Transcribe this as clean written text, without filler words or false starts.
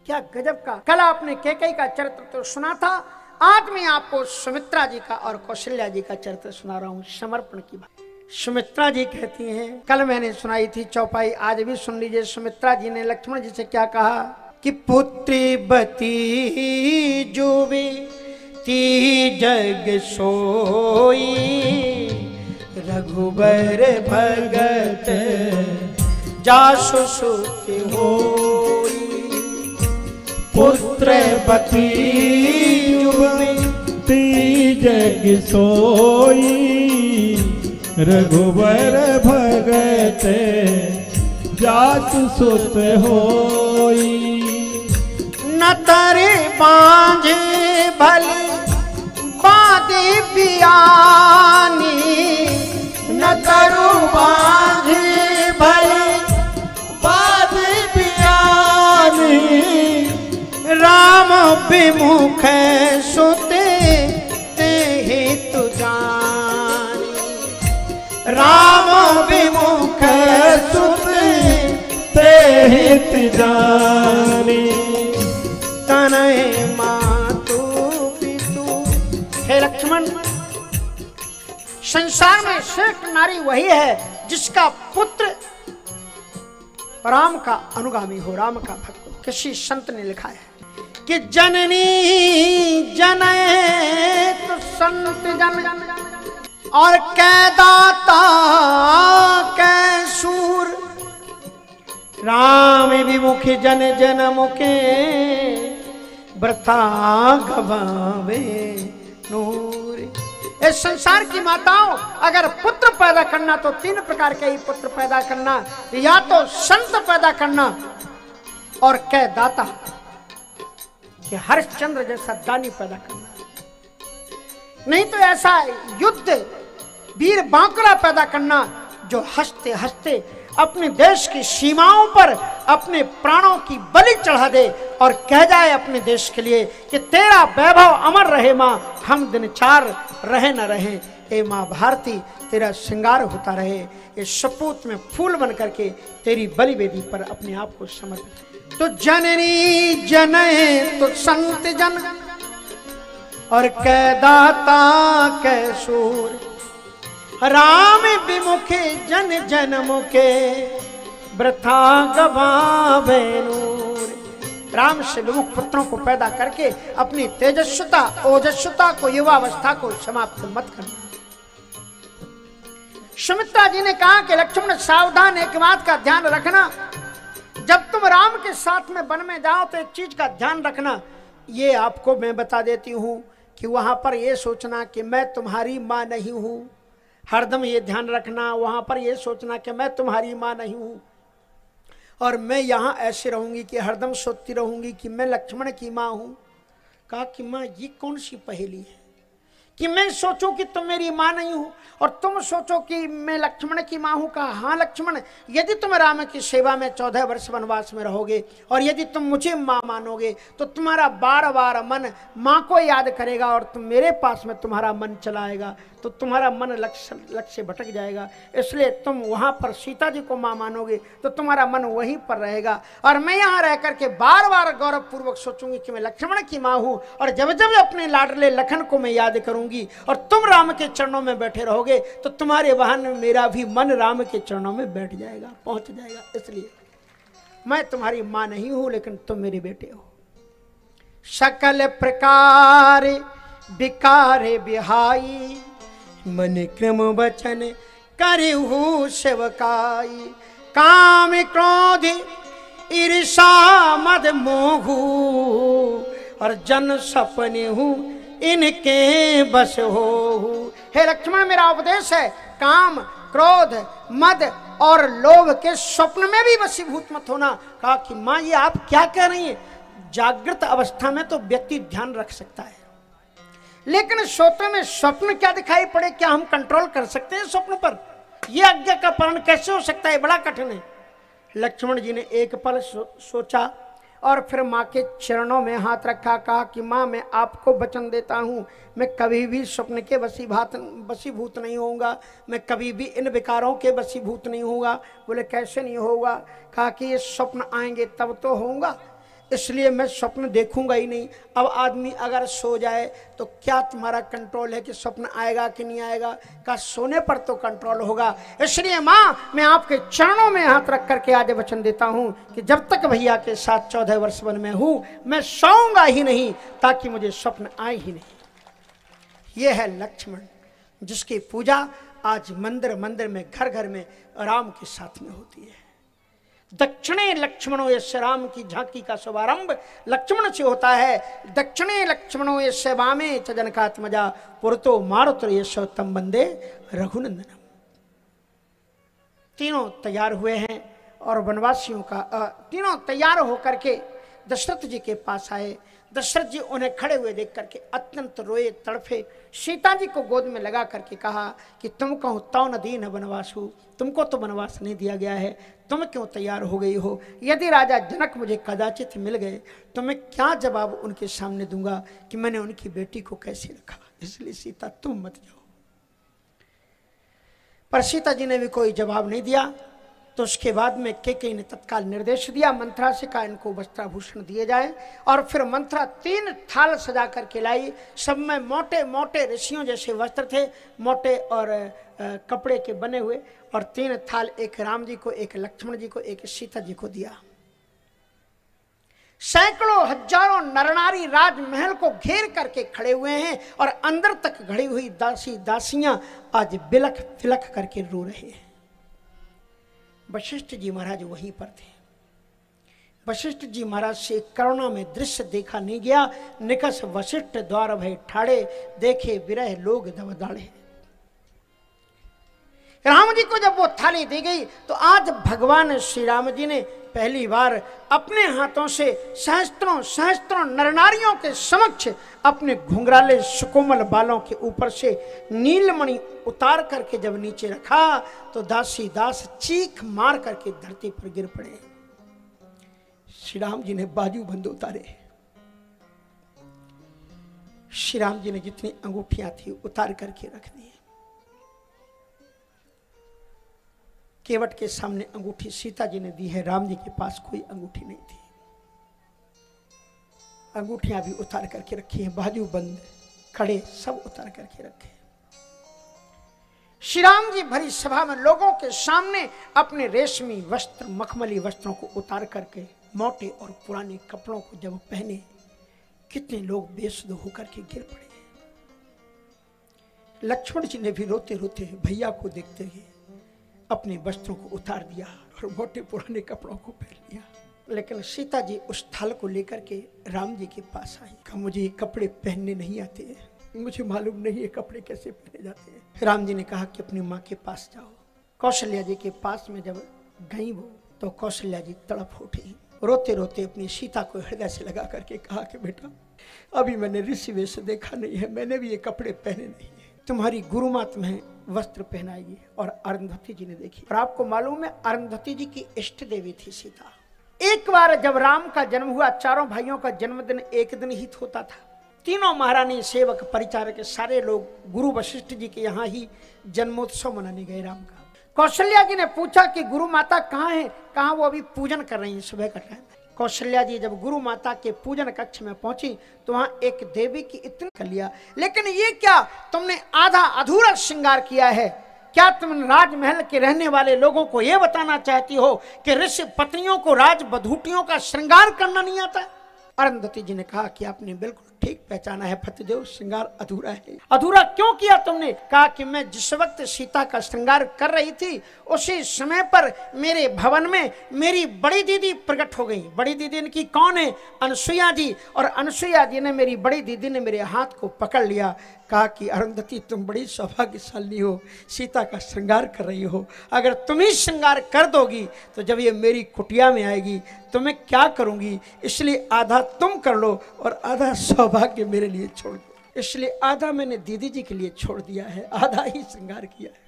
क्या गजब का। कल आपने कैकेयी का चरित्र तो सुना था, आज मैं आपको सुमित्रा जी का और कौशल्या जी का चरित्र सुना रहा हूं, समर्पण की बात। सुमित्रा जी कहती हैं, कल मैंने सुनाई थी चौपाई, आज भी सुन लीजिए। सुमित्रा जी ने लक्ष्मण जी से क्या कहा कि पुत्री बती जुबे ती जग सोई, रघुबर भगत जासु सुखी होई। पुत्र पति ती जग सोई, रघुबर भगत जासु सुत होई। न तरे बांझे भली बांधे बियानी, न तरु बांझे भली बांधे बियानी, राम विमुख सुते ते हेतु जानी, राम विमुख सुते ते हित जानी। तनय मातु पितु। हे लक्ष्मण, संसार में श्रेष्ठ नारी वही है जिसका पुत्र राम का अनुगामी हो, राम का भक्त हो। किसी संत ने लिखा है कि जननी जनयत संत जन, और कै दाता कै सूर, राम विमुख जन जन मुखे, व्रता गवावे नूर। इस संसार की माताओं, अगर पुत्र पैदा करना तो तीन प्रकार के ही पुत्र पैदा करना, या तो संत पैदा करना, और कै दाता कि हरिश्चंद्र जैसा दानी पैदा करना, नहीं तो ऐसा युद्ध वीर बांकुरा पैदा करना जो हंसते हंसते अपने देश की सीमाओं पर अपने प्राणों की बलि चढ़ा दे और कह जाए अपने देश के लिए कि तेरा वैभव अमर रहे माँ, हम दिन चार रहे न रहे, ए माँ भारती तेरा श्रृंगार होता रहे। ये सपूत में फूल बन करके तेरी बलि वेदी पर अपने आप को समर्पित। तो जननी जनय तो संत जन, और कै दाता कै सूर, राम विमुखे जन जन मुखे, वृथा गवावे नूर। राम से विमुख पुत्रों को पैदा करके अपनी तेजस्विता ओजस्विता को, युवावस्था को समाप्त मत करना। सुमित्रा जी ने कहा कि लक्ष्मण सावधान, एक बात का ध्यान रखना, जब तुम राम के साथ में वन में जाओ तो एक चीज का ध्यान रखना, ये आपको मैं बता देती हूं कि वहां पर ये सोचना कि मैं तुम्हारी मां नहीं हूं, हरदम ये ध्यान रखना वहां पर ये सोचना कि मैं तुम्हारी मां नहीं हूं, और मैं यहां ऐसे रहूंगी कि हरदम सोचती रहूंगी कि मैं लक्ष्मण की मां हूं। कहा कि मां ये कौन सी पहेली है कि मैं सोचूं कि तुम मेरी मां नहीं हो और तुम सोचो कि मैं लक्ष्मण की मां हूं। कहा हाँ लक्ष्मण, यदि तुम राम की सेवा में 14 वर्ष वनवास में रहोगे और यदि तुम मुझे मां मानोगे तो तुम्हारा बार बार मन मां को याद करेगा और तुम मेरे पास में तुम्हारा मन चलाएगा तो तुम्हारा मन लक्ष्य से भटक जाएगा। इसलिए तुम वहां पर सीता जी को मां मानोगे तो तुम्हारा मन वहीं पर रहेगा, और मैं यहाँ रह करके बार बार गौरव पूर्वक सोचूंगी कि मैं लक्ष्मण की मां हूं, और जब जब अपने लाडले लखन को मैं याद करूंगी और तुम राम के चरणों में बैठे रहोगे तो तुम्हारे वाहन में मेरा भी मन राम के चरणों में बैठ जाएगा, पहुंच जाएगा। इसलिए मैं तुम्हारी मां नहीं हूं लेकिन तुम मेरे बेटे हो। सकल प्रकार विकारे बिहाई, मन क्रम वचन करहु सेवकाई, काम क्रोध ईर्षा मद मोहू, और जन सपने हूँ इनके बस हो। हे लक्ष्मण, मेरा उपदेश है, काम क्रोध मद और लोभ के स्वप्न में भी वशीभूत मत होना। कहा कि माँ ये आप क्या कह रही हैं? जागृत अवस्था में तो व्यक्ति ध्यान रख सकता है, लेकिन सोते में स्वप्न क्या दिखाई पड़े, क्या हम कंट्रोल कर सकते हैं स्वप्न पर? यह आज्ञा का पालन कैसे हो सकता है? बड़ा कठिन है। लक्ष्मण जी ने एक पल सोचा और फिर माँ के चरणों में हाथ रखा, कहा कि माँ मैं आपको वचन देता हूँ, मैं कभी भी स्वप्न के वशीभूत नहीं होऊंगा, मैं कभी भी इन विकारों के वशीभूत नहीं होऊंगा। बोले कैसे नहीं होगा? कहा कि ये स्वप्न आएंगे तब तो होऊंगा, इसलिए मैं स्वप्न देखूंगा ही नहीं। अब आदमी अगर सो जाए तो क्या तुम्हारा कंट्रोल है कि स्वप्न आएगा कि नहीं आएगा? का सोने पर तो कंट्रोल होगा। इसलिए माँ, मैं आपके चरणों में हाथ रख करके आज वचन देता हूँ कि जब तक भैया के साथ 14 वर्ष वन में हूँ, मैं सोऊंगा ही नहीं ताकि मुझे स्वप्न आए ही नहीं। यह है लक्ष्मण, जिसकी पूजा आज मंदिर मंदिर में, घर घर में राम के साथ में होती है। दक्षिणे लक्ष्मणो यस्य, राम की झांकी का शुभारंभ लक्ष्मण से होता है। दक्षिणे लक्ष्मणो यस्य वामे च जनकात्मजा, पुरतो मारुतो यस्य तम वंदे रघुनंदनम। तीनों तैयार हुए हैं और वनवासियों का तीनों तैयार होकर के दशरथ जी के पास आए। दशरथ जी उन्हें खड़े हुए देख करके अत्यंत रोए, तड़फे। सीता जी को गोद में लगा करके कहा कि तुम कहो तौ न दीन वनवासु, तुमको तो वनवास नहीं दिया गया है, तुम क्यों तैयार हो गई हो? यदि राजा जनक मुझे कदाचित मिल गए तो मैं क्या जवाब उनके सामने दूंगा कि मैंने उनकी बेटी को कैसे रखा? इसलिए सीता तुम मत जाओ। पर सीता जी ने भी कोई जवाब नहीं दिया। तो उसके बाद में केकई ने तत्काल निर्देश दिया, मंत्रा से कहा इनको वस्त्राभूषण दिए जाए। और फिर मंत्रा 3 थाल सजा करके लाई। सब में मोटे मोटे ऋषियों जैसे वस्त्र थे, मोटे और कपड़े के बने हुए, और 3 थाल, एक राम जी को, एक लक्ष्मण जी को, एक सीता जी को दिया। सैकड़ों हजारों नरनारी राजमहल को घेर करके खड़े हुए हैं और अंदर तक घड़ी हुई दासी दासियां आज बिलख तिलख करके रो रहे हैं। वशिष्ठ जी महाराज वहीं पर थे। वशिष्ठ जी महाराज से करुणा में दृश्य देखा नहीं गया। निकस वशिष्ठ द्वार भय ठाड़े, देखे विरह लोग दवदाड़े। राम जी को जब वो थाली दी गई तो आज भगवान श्री राम जी ने पहली बार अपने हाथों से सहस्त्रों सहस्त्रों नरनारियों के समक्ष अपने घुंघराले सुकोमल बालों के ऊपर से नीलमणि उतार करके जब नीचे रखा तो दासी दास चीख मार करके धरती पर गिर पड़े। श्री राम जी ने बाजू बंद उतारे। श्री राम जी ने जितनी अंगूठियां थी उतार करके रख दी। केवट के सामने अंगूठी सीता जी ने दी है, राम जी के पास कोई अंगूठी नहीं थी। अंगूठियां भी उतार करके रखी है, बाजू बंद, कड़े सब उतार करके रखे। श्री राम जी भरी सभा में लोगों के सामने अपने रेशमी वस्त्र, मखमली वस्त्रों को उतार करके मोटे और पुराने कपड़ों को जब पहने, कितने लोग बेसुध होकर के गिर पड़े। लक्ष्मण जी ने भी रोते रोते भैया को देखते हुए अपने वस्त्रों को उतार दिया और मोटे पुराने कपड़ों को पहन लिया। लेकिन सीता जी उस थाल को लेकर के राम जी के पास आई। कहा मुझे ये कपड़े पहनने नहीं आते हैं, मुझे मालूम नहीं है कपड़े कैसे पहने जाते हैं। राम जी ने कहा कि अपनी माँ के पास जाओ। कौशल्या जी के पास में जब गई वो तो कौशल्या जी तड़प उठी। रोते रोते अपनी सीता को हृदय से लगा करके कहा कि बेटा अभी मैंने ऋषि वेश देखा नहीं है, मैंने भी ये कपड़े पहने नहीं है। तुम्हारी गुरु माँ तुम्हें वस्त्र पहनाएगी। और अरुंधति जी ने देखी। और आपको मालूम है अरुंधति जी की इष्ट देवी थी सीता। एक बार जब राम का जन्म हुआ, चारों भाइयों का जन्मदिन एक दिन ही होता था। तीनों महारानी, सेवक, परिचारक सारे लोग गुरु वशिष्ठ जी के यहाँ ही जन्मोत्सव मनाने गए राम का। कौशल्या जी ने पूछा कि गुरु माता कहाँ है? कहाँ? वो अभी पूजन कर रही है, सुबह का टाइम। कौशल्या जी जब गुरु माता के पूजन कक्ष में पहुंची तो वहां एक देवी की इतनी कर लिया, लेकिन ये क्या तुमने आधा अधूरा श्रृंगार किया है? क्या तुम राजमहल के रहने वाले लोगों को यह बताना चाहती हो कि ऋषि पत्नियों को राज बधूटियों का श्रृंगार करना नहीं आता? अरुंधति जी ने कहा कि आपने बिल्कुल ठीक पहचाना है पतिदेव, श्रृंगार अधूरा है। अधूरा क्यों किया तुमने? कहा कि मैं जिस वक्त सीता का श्रृंगार कर रही थी उसी समय पर मेरे भवन में मेरी बड़ी दीदी प्रकट हो गई। बड़ी दीदी इनकी कौन है? अनसुईया जी। और अनसुईया जी ने, मेरी बड़ी दीदी ने मेरे हाथ को पकड़ लिया। कहा कि अरुंधति तुम बड़ी सौभाग्यशाली हो, सीता का श्रृंगार कर रही हो। अगर तुम ही श्रृंगार कर दोगी तो जब ये मेरी कुटिया में आएगी तो मैं क्या करूंगी? इसलिए आधा तुम कर लो और आधा सौभाग्य मेरे लिए छोड़ दो। इसलिए आधा मैंने दीदी जी के लिए छोड़ दिया है, आधा ही श्रृंगार किया है।